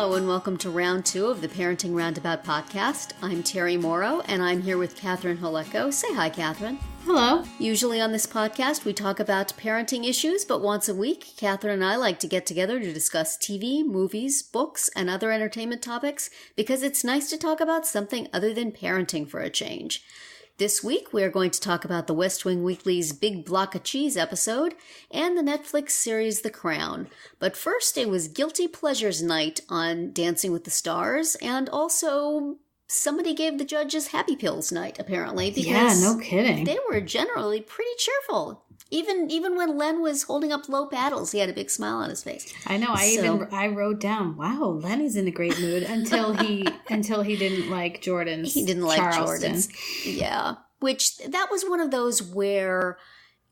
Hello and welcome to round 2 of the Parenting Roundabout podcast. I'm Terri Morrow and I'm here with Catherine Holecko. Say hi, Catherine. Hello. Usually on this podcast we talk about parenting issues, but once a week, Catherine and I like to get together to discuss TV, movies, books, and other entertainment topics because it's nice to talk about something other than parenting for a change. This week, we are going to talk about the West Wing Weekly's Big Block of Cheese episode and the Netflix series The Crown. But first, it was Guilty Pleasures night on Dancing with the Stars, and also somebody gave the judges Happy Pills night, apparently, because yeah, no kidding. They were generally pretty cheerful. Even when Len was holding up low paddles, he had a big smile on his face. I know. I wrote down, wow, Lenny's in a great mood until he didn't like Jordan's. He didn't like Jordan's. Yeah. Which that was one of those where,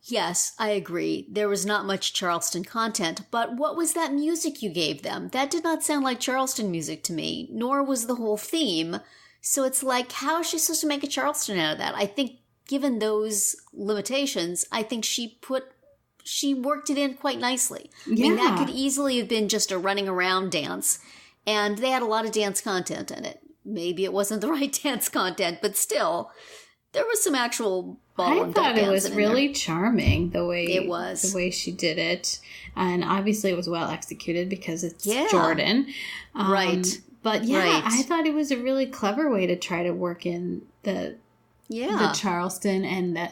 yes, I agree. There was not much Charleston content, but what was that music you gave them? That did not sound like Charleston music to me, nor was the whole theme. So it's like, how is she supposed to make a Charleston out of that? I think given those limitations, I think she worked it in quite nicely. Yeah. I mean, that could easily have been just a running around dance, and they had a lot of dance content in it. Maybe it wasn't the right dance content, but still, there was some actual ballroom dancing. I thought it was really charming the way the way she did it, and obviously it was well executed because it's Jordan, right? But I thought it was a really clever way to try to work in the Charleston and the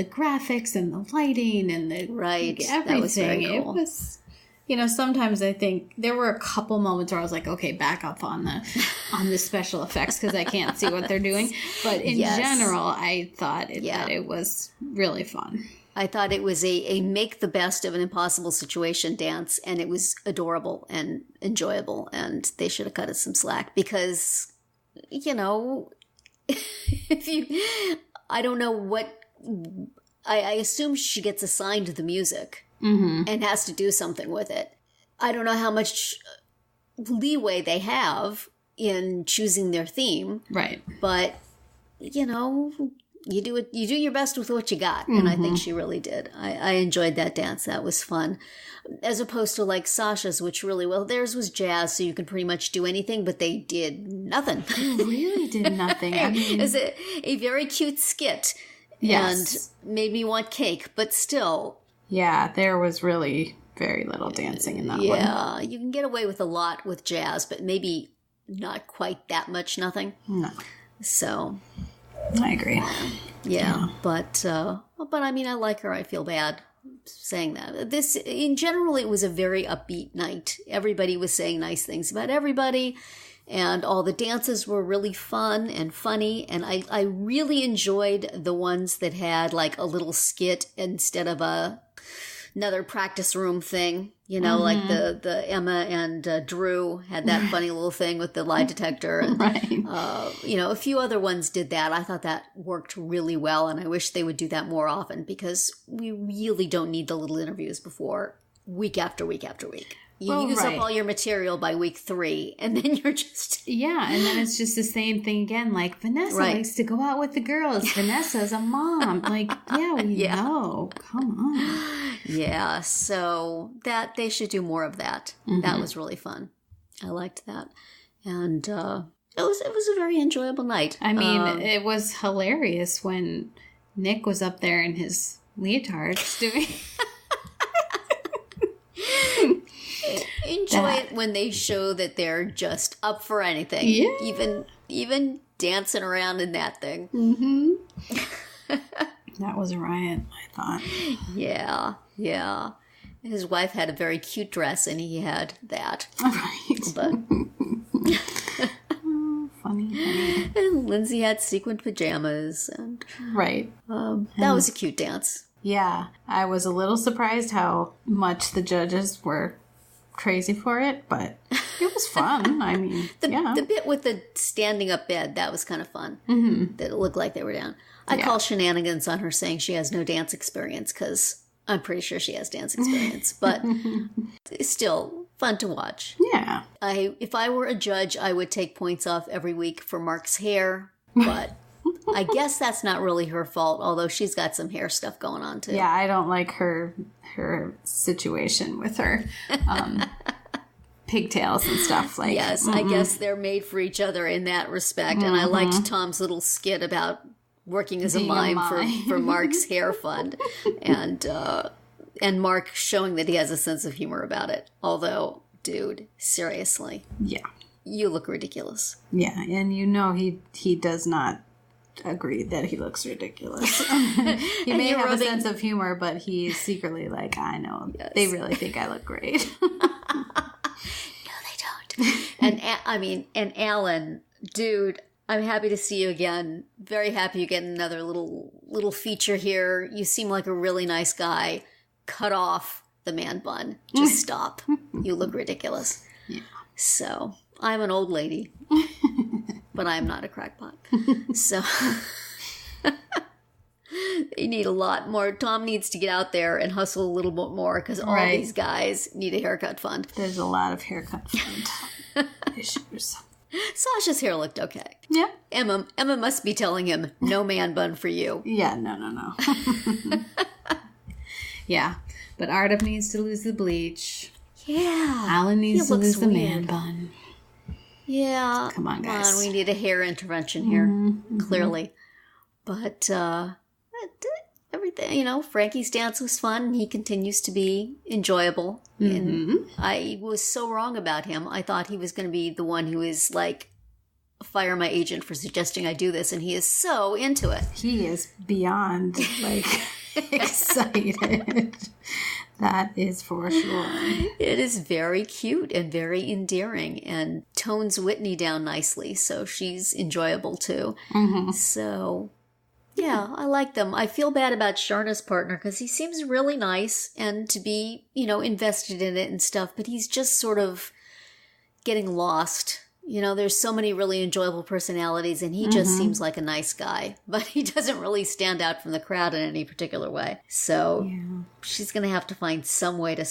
graphics and the lighting and the everything. That was very cool. It was, sometimes I think there were a couple moments where I was like, okay, back up on the special effects because I can't see what they're doing. But in general, I thought that it was really fun. I thought it was a make the best of an impossible situation dance, and it was adorable and enjoyable, and they should have cut us some slack because, I don't know what, I assume she gets assigned the music and has to do something with it. I don't know how much leeway they have in choosing their theme. Right. But, you do your best with what you got. And I think she really did. I enjoyed that dance. That was fun. As opposed to like Sasha's, which really, theirs was jazz, so you could pretty much do anything, but they did nothing. They really did nothing. I mean, it was a very cute skit. Yes. And made me want cake, but still. Yeah, there was really very little dancing in that one. Yeah, you can get away with a lot with jazz, but maybe not quite that much nothing. No. So. I agree. Yeah. But I mean, I like her. I feel bad saying that. This, in general, it was a very upbeat night. Everybody was saying nice things about everybody, and all the dances were really fun and funny, and I really enjoyed the ones that had like a little skit instead of another practice room thing, like the Emma and Drew had that funny little thing with the lie detector. And, right. A few other ones did that. I thought that worked really well, and I wish they would do that more often because we really don't need the little interviews before week after week after week. You use up all your material by week 3, and then you're just... Yeah, and then it's just the same thing again. Like, Vanessa likes to go out with the girls. Vanessa's a mom. Like, we know. Come on. Yeah, so that they should do more of that. That was really fun. I liked that. And it was a very enjoyable night. I mean, it was hilarious when Nick was up there in his leotards doing... Enjoy it when they show that they're just up for anything. Yeah. Even dancing around in that thing. That was a riot, I thought. Yeah. His wife had a very cute dress, and he had that. Right. But funny. And Lindsay had sequined pajamas, and right. That was a cute dance. Yeah, I was a little surprised how much the judges were crazy for it, but it was fun. I mean, the bit with the standing up bed, that was kind of fun. That it looked like they were down. I call shenanigans on her saying she has no dance experience because I'm pretty sure she has dance experience, but it's still fun to watch. Yeah. If I were a judge, I would take points off every week for Mark's hair, but I guess that's not really her fault, although she's got some hair stuff going on too. Yeah, I don't like her situation with her pigtails and stuff. Like, yes, I guess they're made for each other in that respect. And I liked Tom's little skit about working as a mime for Mark's hair fund, and Mark showing that he has a sense of humor about it. Although, dude, seriously, you look ridiculous. Yeah, and he does not agree that he looks ridiculous. He may have a sense of humor, but he's secretly like, I know, they really think I look great. No, they don't. And Alan, dude, I'm happy to see you again. Very happy you get another little feature here. You seem like a really nice guy. Cut off the man bun. Just stop. You look ridiculous. Yeah. So, I'm an old lady, but I'm not a crackpot. So, they need a lot more. Tom needs to get out there and hustle a little bit more because all these guys need a haircut fund. There's a lot of haircut fund issues. Sasha's hair looked okay. Yeah. Emma must be telling him, no man bun for you. Yeah, no. Yeah, but Ardham needs to lose the bleach. Yeah. Alan needs to lose the man bun. Yeah. Come on, guys. We need a hair intervention here, clearly. But everything, Frankie's dance was fun, and he continues to be enjoyable. And I was so wrong about him. I thought he was going to be the one who is like, fire my agent for suggesting I do this, and he is so into it. He is beyond, excited. That is for sure. It is very cute and very endearing and tones Whitney down nicely, so she's enjoyable too. So, yeah, I like them. I feel bad about Sharna's partner because he seems really nice and to be, invested in it and stuff, but he's just sort of getting lost. There's so many really enjoyable personalities, and he just seems like a nice guy. But he doesn't really stand out from the crowd in any particular way. So she's going to have to find some way to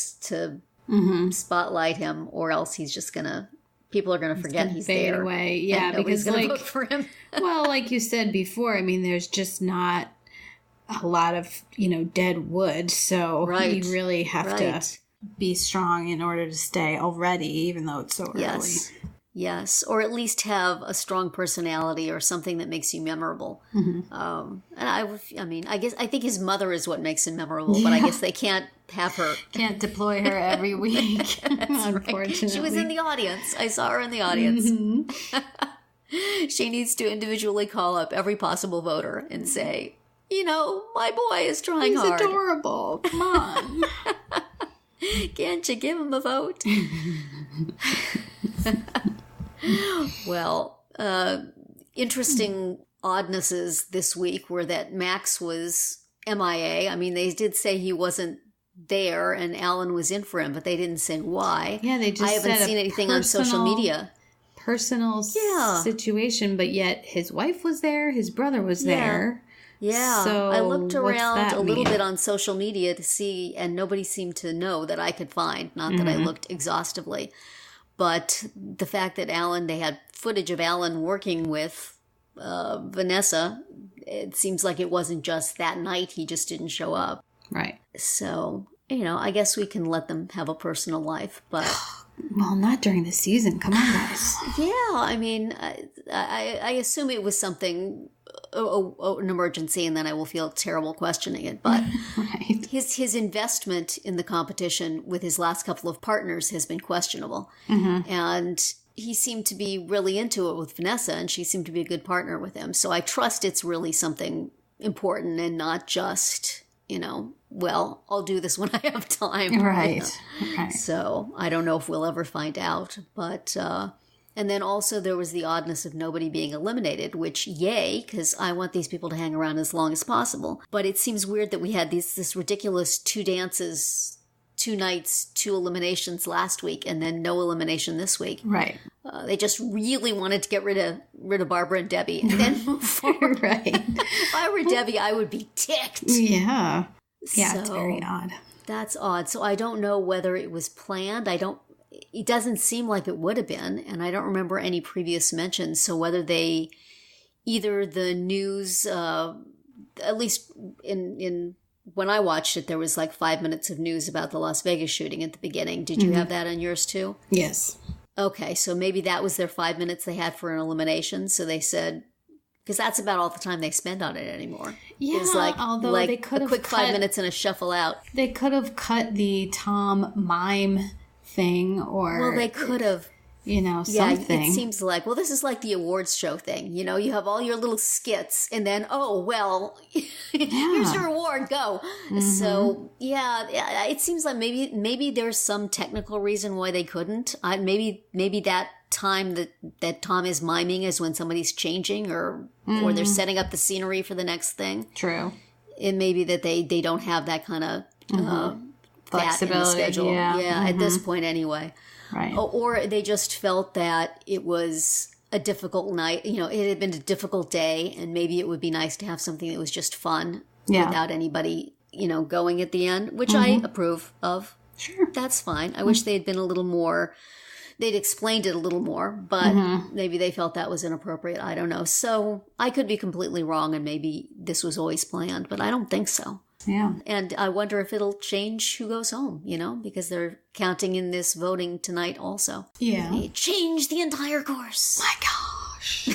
spotlight him, or else he's just going to... People are going to forget he's fade there. Away. Yeah, because going to vote for him. Well, like you said before, there's just not a lot of, dead wood. So you really have to be strong in order to stay already, even though it's so early. Yes, or at least have a strong personality or something that makes you memorable. And I think his mother is what makes him memorable, but I guess they can't have her. Can't deploy her every week, unfortunately. She was in the audience. I saw her in the audience. She needs to individually call up every possible voter and say, my boy is trying hard. He's adorable. Come on. Can't you give him a vote? Well, interesting oddnesses this week were that Max was MIA. They did say he wasn't there and Alan was in for him, but they didn't say why. Yeah, they just I haven't seen anything on social media. Personal situation, but yet his wife was there, his brother was there. Yeah, so I looked around a little bit on social media to see, and nobody seemed to know that I could find. Not that I looked exhaustively. But the fact that they had footage of Alan working with Vanessa, it seems like it wasn't just that night. He just didn't show up. Right. So, I guess we can let them have a personal life, but... Well, not during the season. Come on, guys. Yeah, I assume it was something... an emergency, and then I will feel terrible questioning it. But his investment in the competition with his last couple of partners has been questionable. And he seemed to be really into it with Vanessa, and she seemed to be a good partner with him. So I trust it's really something important and not just, I'll do this when I have time. Right. So I don't know if we'll ever find out, but... And then also there was the oddness of nobody being eliminated, which, yay, because I want these people to hang around as long as possible. But it seems weird that we had this ridiculous 2 dances, 2 nights, 2 eliminations last week, and then no elimination this week. Right. They just really wanted to get rid of Barbara and Debbie and then move forward. Right. If I were Debbie, I would be ticked. Yeah. Yeah, it's very odd. That's odd. So I don't know whether it was planned. It doesn't seem like it would have been, and I don't remember any previous mentions. So whether either the news, at least in when I watched it, there was like 5 minutes of news about the Las Vegas shooting at the beginning. Did you have that on yours too? Yes. Okay, so maybe that was their 5 minutes they had for an elimination. So they said, because that's about all the time they spend on it anymore. Yeah, it's like, although like they could a have quick 5 minutes and a shuffle out. They could have cut the Tom mime thing, or well, they could have. Something. Yeah, it seems like, well, this is like the awards show thing. You have all your little skits, and then, here's your award, go. So, yeah, it seems like maybe there's some technical reason why they couldn't. Maybe that time that Tom is miming is when somebody's changing, or they're setting up the scenery for the next thing. True. It may be that they don't have that kind of flexibility in the schedule. Yeah, at this point anyway. Right. Or they just felt that it was a difficult night. It had been a difficult day, and maybe it would be nice to have something that was just fun without anybody, going at the end, which I approve of. Sure. That's fine. I wish they had been a little more, they'd explained it a little more, but maybe they felt that was inappropriate. I don't know. So I could be completely wrong, and maybe this was always planned, but I don't think so. Yeah. And I wonder if it'll change who goes home, because they're counting in this voting tonight also. Yeah. They change the entire course. My gosh.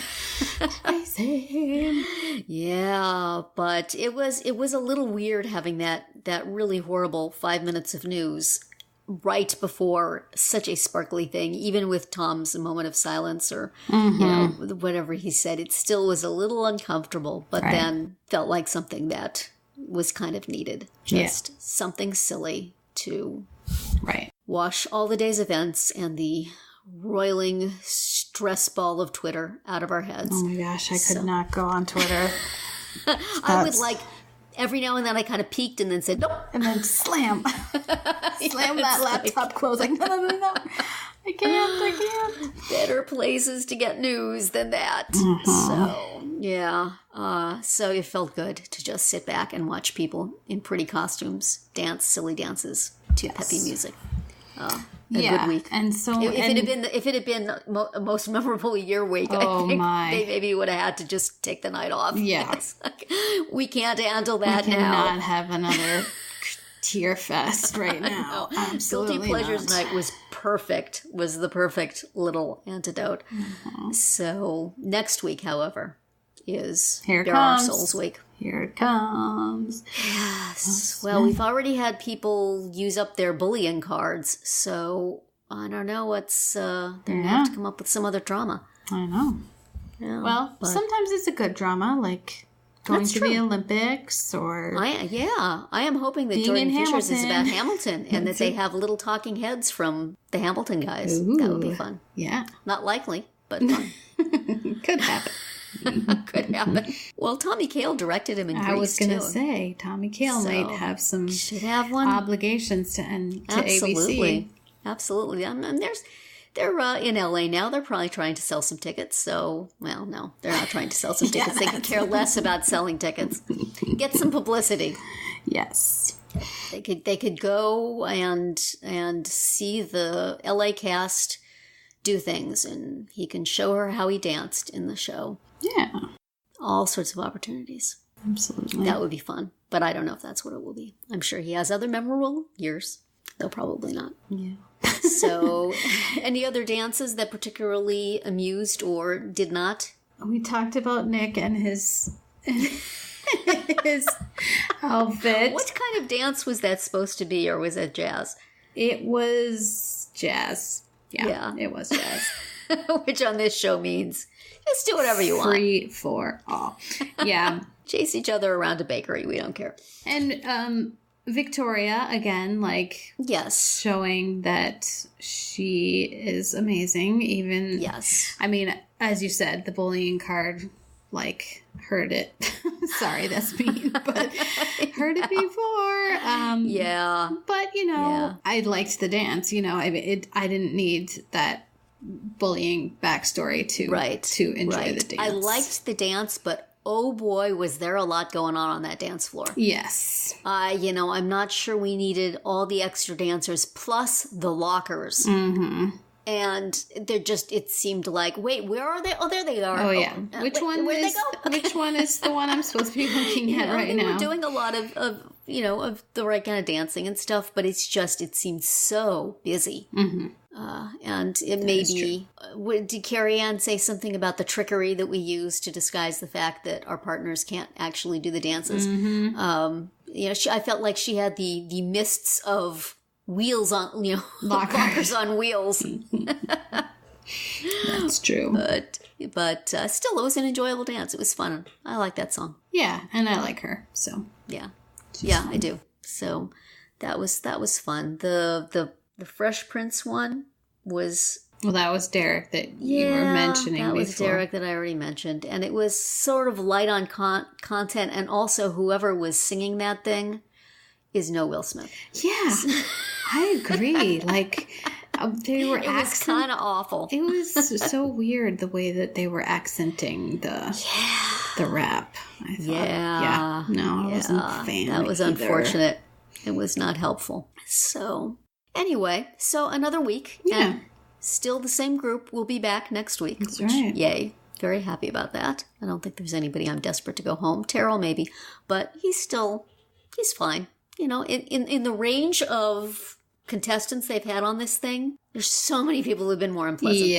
Crazy. Yeah, but it was a little weird having that really horrible 5 minutes of news right before such a sparkly thing, even with Tom's moment of silence or, whatever he said. It still was a little uncomfortable, but then felt like something that was kind of needed. Just something silly to wash all the day's events and the roiling stress ball of Twitter out of our heads. Oh my gosh, I could not go on Twitter. I would every now and then I kind of peeked and then said, nope. And then slam. Slam that laptop closed. Like, no. I can't. Better places to get news than that. So, yeah. So it felt good to just sit back and watch people in pretty costumes dance silly dances to peppy music. A good week. And so if it had been a most memorable year week, I think they maybe would have had to just take the night off. Yeah. It's like, we can't handle that now. We cannot have another tear fest right now. No. Absolutely Guilty Pleasures not. Night was the perfect little antidote. So next week, however, is Bare Our Souls Week. Here it comes. Yes. Well, we've already had people use up their bullying cards, so I don't know what's... they're going to have to come up with some other drama. I know. Yeah, well, sometimes it's a good drama, like going to the Olympics or... I am hoping that Jordan Fisher's is about Hamilton and that they have little talking heads from the Hamilton guys. Ooh. That would be fun. Yeah. Not likely, but fun. Could happen. Could happen. Well, Tommy Kail directed him in Grease, I was going to say, Tommy Kail might have some obligations to ABC. Absolutely. And they're in LA now. They're probably trying to sell some tickets. So, well, no, they're not trying to sell some tickets. They could care less about selling tickets. Get some publicity. Yes. They could go and see the LA cast do things, and he can show her how he danced in the show. Yeah. All sorts of opportunities. Absolutely. That would be fun, but I don't know if that's what it will be. I'm sure he has other memorable years, though probably not. Yeah. So, any other dances that particularly amused or did not? We talked about Nick and his outfit. What kind of dance was that supposed to be, or was it jazz? It was jazz. Yeah, it was jazz. Which on this show means just do whatever you want. Free for all. Yeah. Chase each other around a bakery. We don't care. And Victoria, again, yes, showing that she is amazing. Even, yes. I mean, as you said, the bullying card, heard it. Sorry, that's mean, but heard it before. Yeah. But, I liked the dance. I didn't need that bullying backstory to enjoy the dance. I liked the dance, but oh boy, was there a lot going on that dance floor. Yes. I'm not sure we needed all the extra dancers plus the lockers. Mm-hmm. And it seemed like, wait, where are they? Oh, there they are. Oh, yeah. Which one is the one I'm supposed to be looking at right now? They were doing a lot of of the right kind of dancing and stuff, but it seemed so busy. Mm-hmm. And it may be, did Carrie Ann say something about the trickery that we use to disguise the fact that our partners can't actually do the dances? Mm-hmm. I felt like she had the mists of wheels on, lockers on wheels. That's true. But still, it was an enjoyable dance. It was fun. I like that song. Yeah, and I like her, so. Yeah. Yeah, I do. So that was fun. The Fresh Prince one was... Well, that was Derek that you were mentioning before. That was Derek that I already mentioned. And it was sort of light on content, and also whoever was singing that thing is no Will Smith. Yeah, I agree. Like, they were It was kind of awful. It was so weird the way that they were accenting the rap. I thought, I wasn't a fan. That was unfortunate. It was not helpful. So, anyway, another week. Yeah. And still the same group. We'll be back next week. That's right. Yay. Very happy about that. I don't think there's anybody I'm desperate to go home. Terrell maybe. But he's fine. In the range of contestants they've had on this thing, there's so many people who've been more unpleasant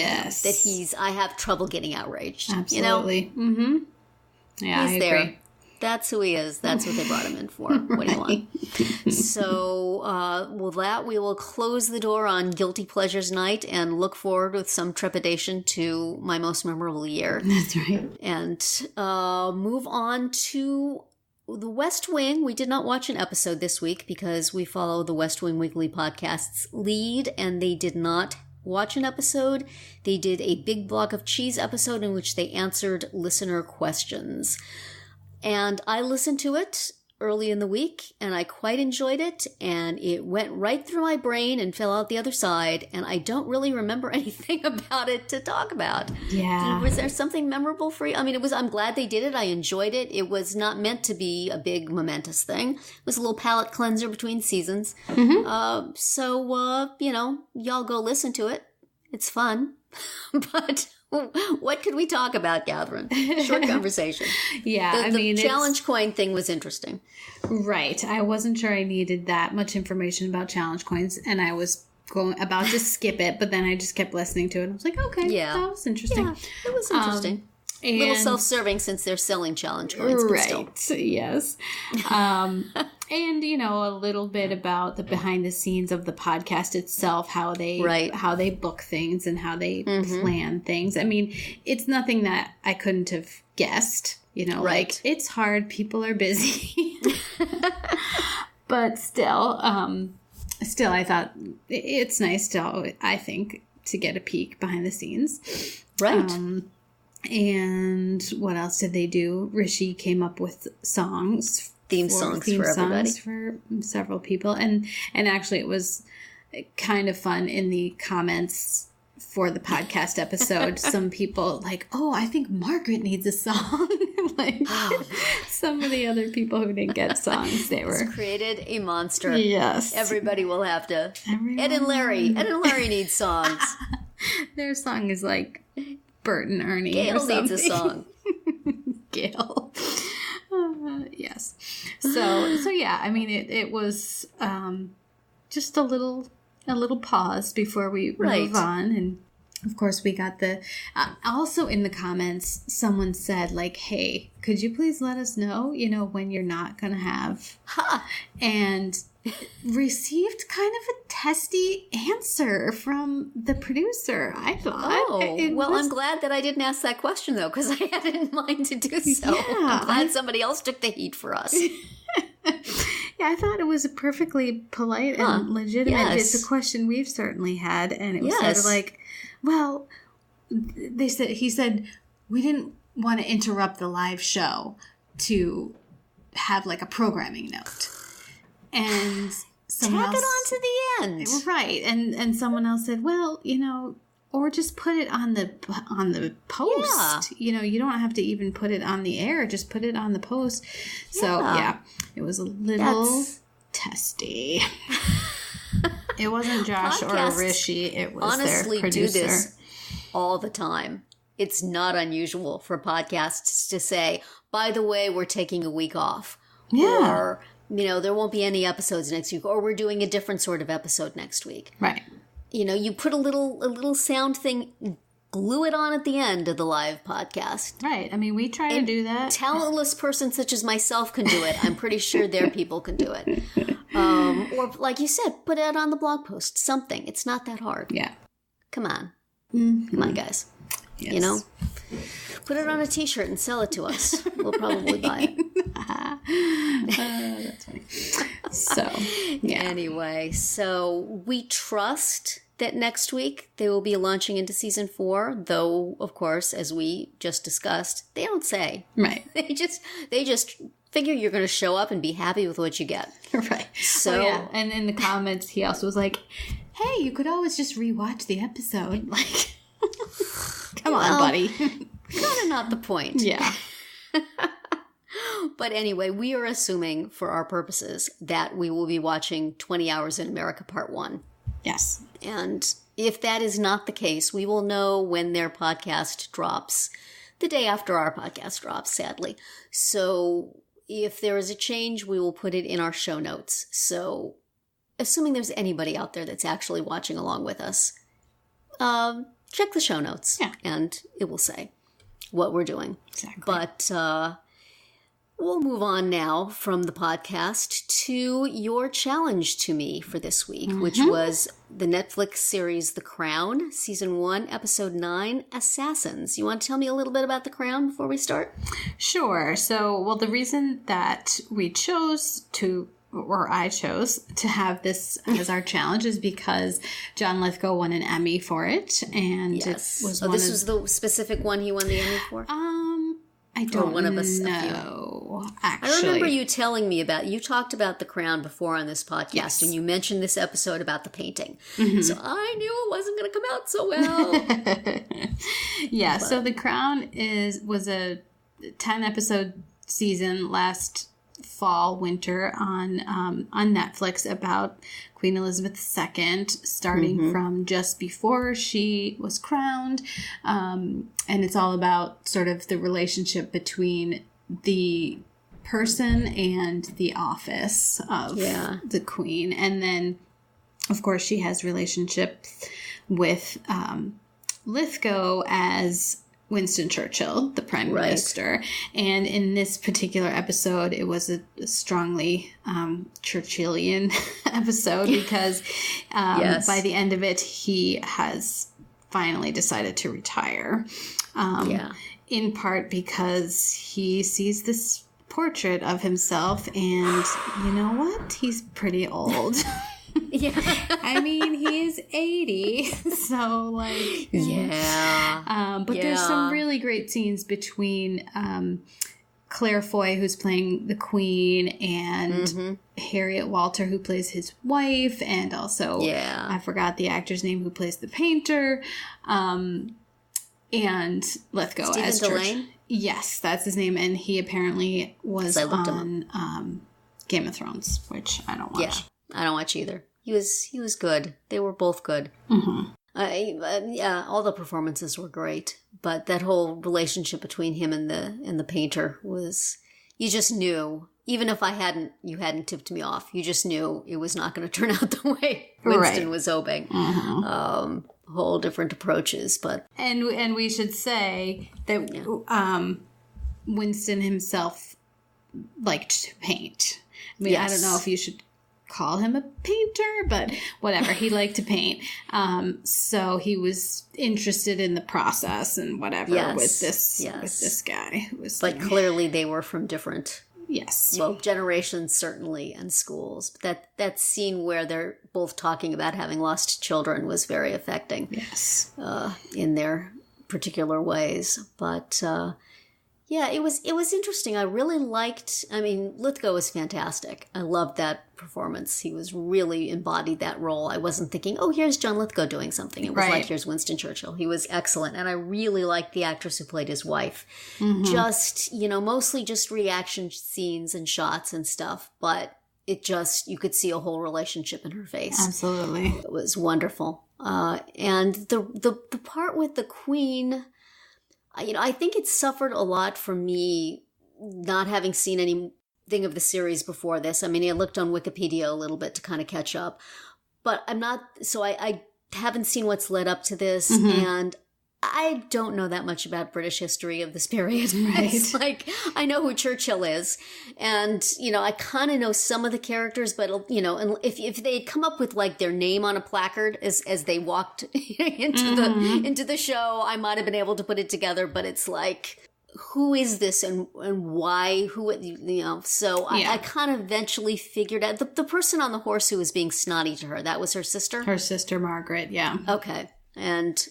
that I have trouble getting outraged. Absolutely. Mm-hmm. Yeah, he's there. That's who he is. That's what they brought him in for. What do you want? So, with that, we will close the door on Guilty Pleasures Night and look forward with some trepidation to my most memorable year. That's right. And move on to The West Wing. We did not watch an episode this week because we follow the West Wing Weekly podcast's lead, and they did not watch an episode. They did a Big Block of Cheese episode in which they answered listener questions. And I listened to it early in the week, and I quite enjoyed it, and it went right through my brain and fell out the other side, and I don't really remember anything about it to talk about. Yeah. Was there something memorable for you? I mean, I'm glad they did it. I enjoyed it. It was not meant to be a big momentous thing. It was a little palate cleanser between seasons. Mm-hmm. Y'all go listen to it. It's fun. But what could we talk about, Catherine? Short conversation. Yeah, the challenge coin thing was interesting. Right. I wasn't sure I needed that much information about challenge coins, and I was about to skip it, but then I just kept listening to it, and I was like, okay, that was interesting. Yeah, it was interesting. A little self-serving since they're selling challenge coins, but still. Yes. And, a little bit about the behind the scenes of the podcast itself, how they book things and how they plan things. I mean, it's nothing that I couldn't have guessed, like it's hard. People are busy, but still, I thought it's nice to get a peek behind the scenes. Right. And what else did they do? Rishi came up with theme songs for everybody, for several people, and actually it was kind of fun in the comments for the podcast episode. Some people like, oh, I think Margaret needs a song. Some of the other people who didn't get songs, they were created a monster. Yes, everybody will have to. Ed and Larry need songs. Their song is like Bert and Ernie. Gail needs a song. Gail. Yes. So yeah, I mean, it was just a little pause before we move on. And of course we got also in the comments, someone said like, hey, could you please let us know, when you're not going to have, and received kind of a testy answer from the producer, I thought. I'm glad that I didn't ask that question, though, because I had it in mind to do so. Yeah, I'm glad somebody else took the heat for us. Yeah, I thought it was a perfectly polite and legitimate. Yes. It's a question we've certainly had, and it was sort of like, well, he said, we didn't want to interrupt the live show to have like a programming note. And someone tack else, it on to the end, right? And someone else said, "Well, or just put it on the post. Yeah. You don't have to even put it on the air; just put it on the post." So it was a little testy. It wasn't Josh or Rishi; it was honestly their producer. Do this all the time. It's not unusual for podcasts to say, "By the way, we're taking a week off." Yeah. Or, there won't be any episodes next week, or we're doing a different sort of episode next week. Right. You put a little sound thing, glue it on at the end of the live podcast. Right. I mean, we try to do that. Talentless person such as myself can do it. I'm pretty sure their people can do it. Or like you said, put it on the blog post. Something. It's not that hard. Yeah. Come on. Mm-hmm. Come on, guys. Yes. Put it on a t-shirt and sell it to us. We'll probably buy it. That's funny. So, yeah. Anyway, so we trust that next week they will be launching into season 4, though, of course, as we just discussed, they don't say. Right. They just figure you're going to show up and be happy with what you get. Right. So, yeah. And in the comments, he also was like, hey, you could always just rewatch the episode. Like, come on, buddy. Kind of not the point. Yeah. But anyway, we are assuming, for our purposes, that we will be watching 20 Hours in America Part 1. Yes. And if that is not the case, we will know when their podcast drops, the day after our podcast drops, sadly. So if there is a change, we will put it in our show notes. So assuming there's anybody out there that's actually watching along with us, check the show notes. Yeah. And it will say what we're doing. Exactly. But we'll move on now from the podcast to your challenge to me for this week, which was the Netflix series The Crown, Season 1, Episode 9, Assassins. You want to tell me a little bit about The Crown before we start? Sure. So, the reason that I chose to have this as our challenge is because John Lithgow won an Emmy for it. And yes. it was this was the specific one he won the Emmy for? I don't one of us, know, actually. I remember you telling me you talked about The Crown before on this podcast, yes. and you mentioned this episode about the painting. Mm-hmm. So I knew it wasn't going to come out so well. Yeah, so The Crown was a 10-episode season last winter on Netflix about Queen Elizabeth II, starting from just before she was crowned. And it's all about sort of the relationship between the person and the office of the Queen. And then, of course, she has relationships with Lithgow as Winston Churchill, the Prime Minister. And in this particular episode, it was a strongly Churchillian episode because by the end of it, he has finally decided to retire. In part because he sees this portrait of himself and you know what? He's pretty old. Yeah. I mean, he is 80, so like... Yeah. But there's some really great scenes between Claire Foy, who's playing the Queen, and Harriet Walter, who plays his wife, and also, I forgot the actor's name who plays the painter, and Lithgow as Church. Yes, that's his name, and he apparently was on Game of Thrones, which I don't watch. Yeah. I don't watch either. He was good. They were both good. Mm-hmm. All the performances were great, but that whole relationship between him and the painter was, you just knew, even if you hadn't tipped me off, you just knew it was not going to turn out the way Winston was hoping. Mm-hmm. Whole different approaches, but and we should say that Winston himself liked to paint. I mean, I don't know if you should call him a painter, but whatever. He liked to paint. So he was interested in the process and whatever with this guy. But clearly they were from different Yes. Well, generations certainly, and schools. That scene where they're both talking about having lost children was very affecting. Yes. In their particular ways. But yeah, it was interesting. I really liked, Lithgow was fantastic. I loved that performance. He was really embodied that role. I wasn't thinking, oh, here's John Lithgow doing something. It was like, here's Winston Churchill. He was excellent. And I really liked the actress who played his wife. Mm-hmm. Just, mostly just reaction scenes and shots and stuff. But it just, you could see a whole relationship in her face. Absolutely. It was wonderful. And the part with the Queen, I think it suffered a lot from me not having seen any anything of the series before this. I mean, I looked on Wikipedia a little bit to kind of catch up, but I haven't seen what's led up to this, and I don't know that much about British history of this period. Right. It's like, I know who Churchill is, and, I kind of know some of the characters, but, and if they'd come up with, like, their name on a placard as they walked into the show, I might have been able to put it together, but it's like, who is this and why, so I kind of eventually figured out, the person on the horse who was being snotty to her, that was her sister? Her sister, Margaret, yeah. Okay. And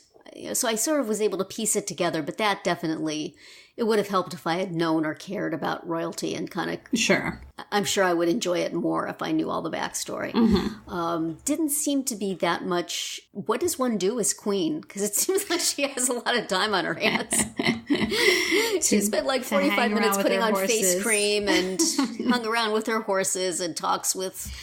so I sort of was able to piece it together, but that definitely, it would have helped if I had known or cared about royalty and kind of... Sure. I'm sure I would enjoy it more if I knew all the backstory. Didn't seem to be that much... What does one do as queen? Because it seems like she has a lot of time on her hands. She spent like 45 minutes putting on face cream and hung around with her horses and talks with...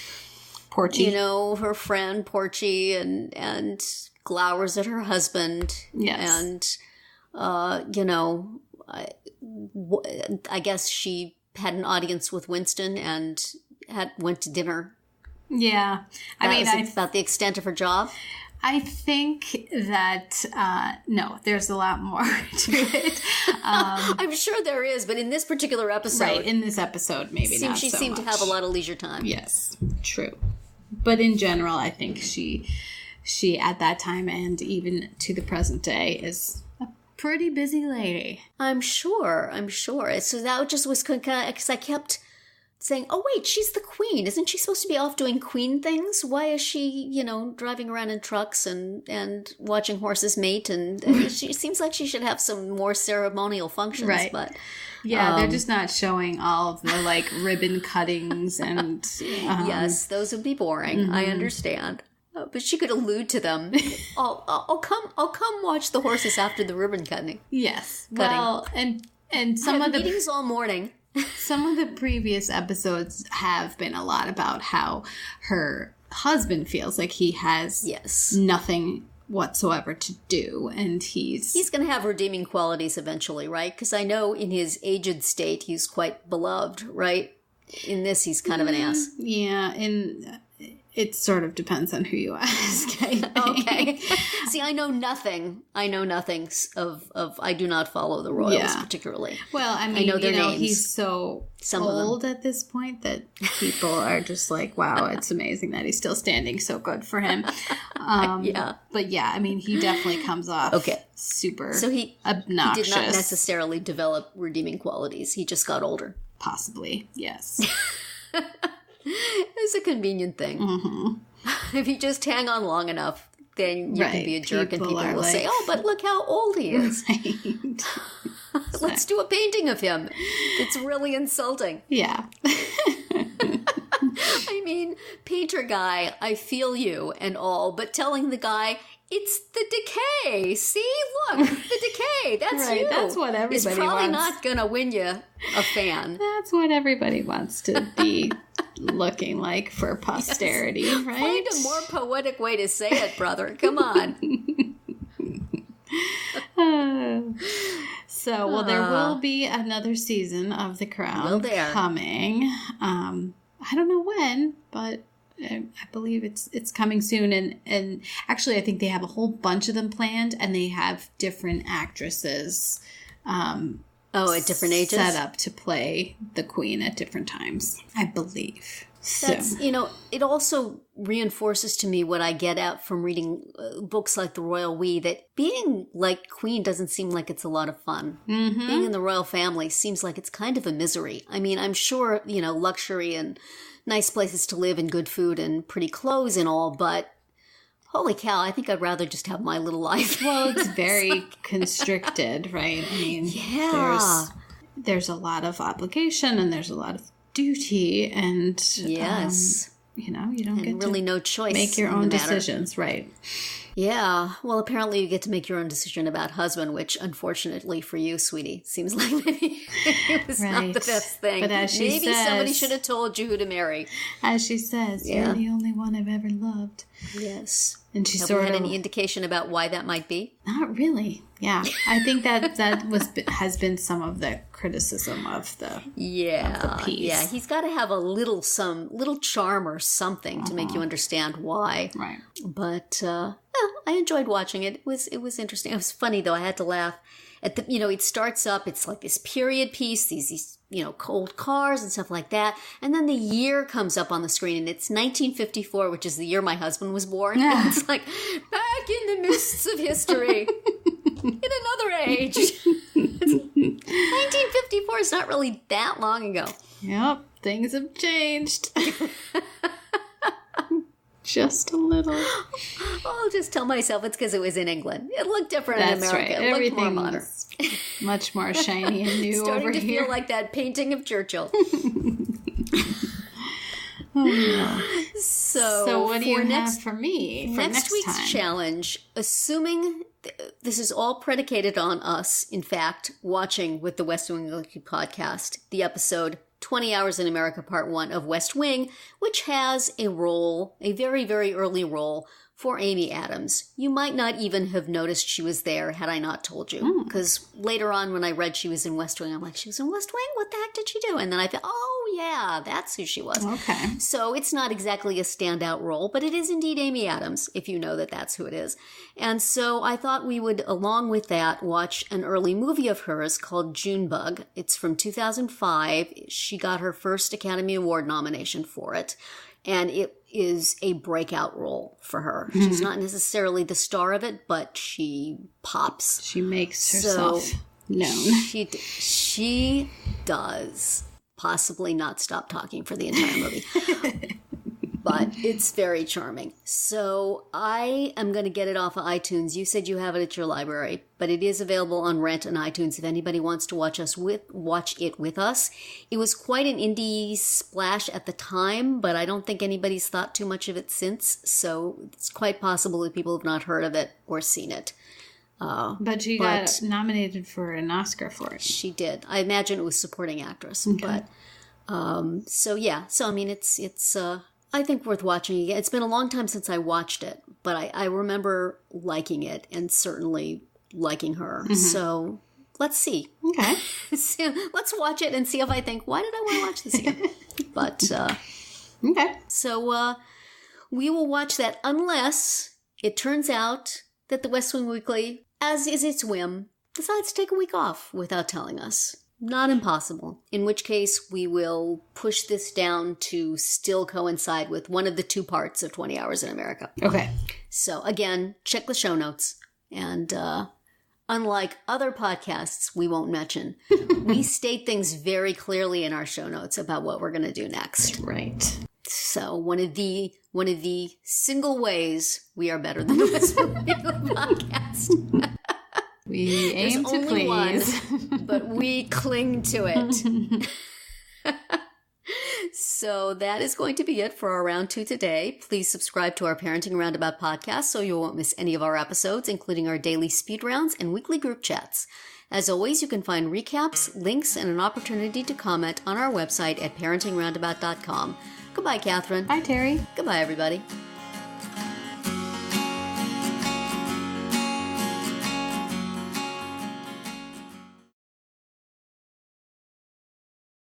Porchy. Her friend Porchy and glowers at her husband. Yes. And, I guess she had an audience with Winston and went to dinner. Yeah. That's about the extent of her job. I think that, no, there's a lot more to it. I'm sure there is, but in this particular episode. Right, in this episode, maybe not she so seemed much. to have a lot of leisure time. Yes, true. But in general, I think she at that time and even to the present day is a pretty busy lady. I'm sure. So that just was kind of, because I kept saying, oh wait, she's the queen. Isn't she supposed to be off doing queen things? Why is she, driving around in trucks and watching horses mate? And she seems like she should have some more ceremonial functions. Right. But yeah, they're just not showing all of the like ribbon cuttings and yes, those would be boring. I understand. But she could allude to them. I'll come watch the horses after the ribbon cutting. Yes. Well, and some of the meetings all morning. Some of the previous episodes have been a lot about how her husband feels like he has nothing whatsoever to do, and he's going to have redeeming qualities eventually, right? Because I know in his aged state he's quite beloved, right? In this, he's kind of an ass. Yeah, it sort of depends on who you ask. Okay. See, I know nothing of I do not follow the royals particularly. Well, I mean, I know their names. He's so old at this point that people are just like, wow, it's amazing that he's still standing. So good for him. Yeah. But yeah, I mean, he definitely comes off super obnoxious. He did not necessarily develop redeeming qualities. He just got older. Possibly, yes. It's a convenient thing. If you just hang on long enough, then you can be a jerk and people will say, oh, but look how old he is. Right. Let's do a painting of him. It's really insulting. Yeah. I mean, painter guy, I feel you and all, but telling the guy, it's the decay. See, look, the decay. That's right, you. That's what everybody wants. It's probably not going to win you a fan. That's what everybody wants to be looking like for posterity, right? Find a more poetic way to say it, brother. Come on. So, there will be another season of The Crown coming. I don't know when, but I believe it's coming soon. And actually, I think they have a whole bunch of them planned, and they have different actresses at different ages? set up to play the Queen at different times, I believe. That's, it also reinforces to me what I get out from reading books like The Royal We, that being like Queen doesn't seem like it's a lot of fun. Mm-hmm. Being in the royal family seems like it's kind of a misery. I mean, I'm sure, luxury and nice places to live and good food and pretty clothes and all, but holy cow, I think I'd rather just have my little life. Well, it's very constricted, right? I mean, there's a lot of obligation and there's a lot of duty, and yes, you don't get really no choice, make your own decisions, right? Yeah, well, apparently you get to make your own decision about husband, which unfortunately for you, sweetie, seems like maybe it was not the best thing. But as she maybe says, somebody should have told you who to marry. As she says, you're the only one I've ever loved. Yes. And she Have sort we had of any indication about why that might be? Not really. Yeah, I think that has been some of the criticism of the piece. Yeah. He's got to have a little charm or something to make you understand why. Right. But I enjoyed watching it. It was interesting. It was funny though. I had to laugh at the. It starts up. It's like this period piece. These cold cars and stuff like that. And then the year comes up on the screen, and it's 1954, which is the year my husband was born. Yeah. And it's like, back in the mists of history, in another age. 1954 is not really that long ago. Yep, things have changed. Just a little. I'll just tell myself it's because it was in England. It looked different in America. Right. It looked more Everything modern. Much more shiny and new over here. Starting to feel like that painting of Churchill. Oh, no. So what do you have for me for next week's time? challenge, assuming this is all predicated on us, in fact, watching with the West Wing podcast, the episode 20 Hours in America Part 1 of West Wing, which has a very, very early role for Amy Adams. You might not even have noticed she was there had I not told you. Because later on when I read she was in West Wing, I'm like, she was in West Wing? What the heck did she do? And then I thought, oh yeah, that's who she was. Okay. So it's not exactly a standout role, but it is indeed Amy Adams, if you know that that's who it is. And so I thought we would, along with that, watch an early movie of hers called Junebug. It's from 2005. She got her first Academy Award nomination for it. And it is a breakout role for her. Mm-hmm. She's not necessarily the star of it, but she pops. She makes herself known. She does possibly not stop talking for the entire movie. But it's very charming. So I am going to get it off of iTunes. You said you have it at your library, but it is available on rent on iTunes if anybody wants to watch it with us. It was quite an indie splash at the time, but I don't think anybody's thought too much of it since. So it's quite possible that people have not heard of it or seen it. But she got nominated for an Oscar for it. She did. I imagine it was supporting actress. Okay. But so I mean, it's I think worth watching again. It's been a long time since I watched it, but I remember liking it and certainly liking her. Mm-hmm. So let's see. Okay. Let's watch it and see if I think, why did I want to watch this again? But okay. So we will watch that unless it turns out that the West Wing Weekly, as is its whim, decides to take a week off without telling us. Not impossible. In which case, we will push this down to still coincide with one of the two parts of 20 Hours in America. Okay. So again, check the show notes. And unlike other podcasts we won't mention, we state things very clearly in our show notes about what we're going to do next. Right. So one of the single ways we are better than the West Wing podcast. We aim to please. One, but we cling to it. So that is going to be it for our round 2 today. Please subscribe to our Parenting Roundabout podcast so you won't miss any of our episodes, including our daily speed rounds and weekly group chats. As always, you can find recaps, links, and an opportunity to comment on our website at parentingroundabout.com. Goodbye, Catherine. Bye, Terri. Goodbye, everybody.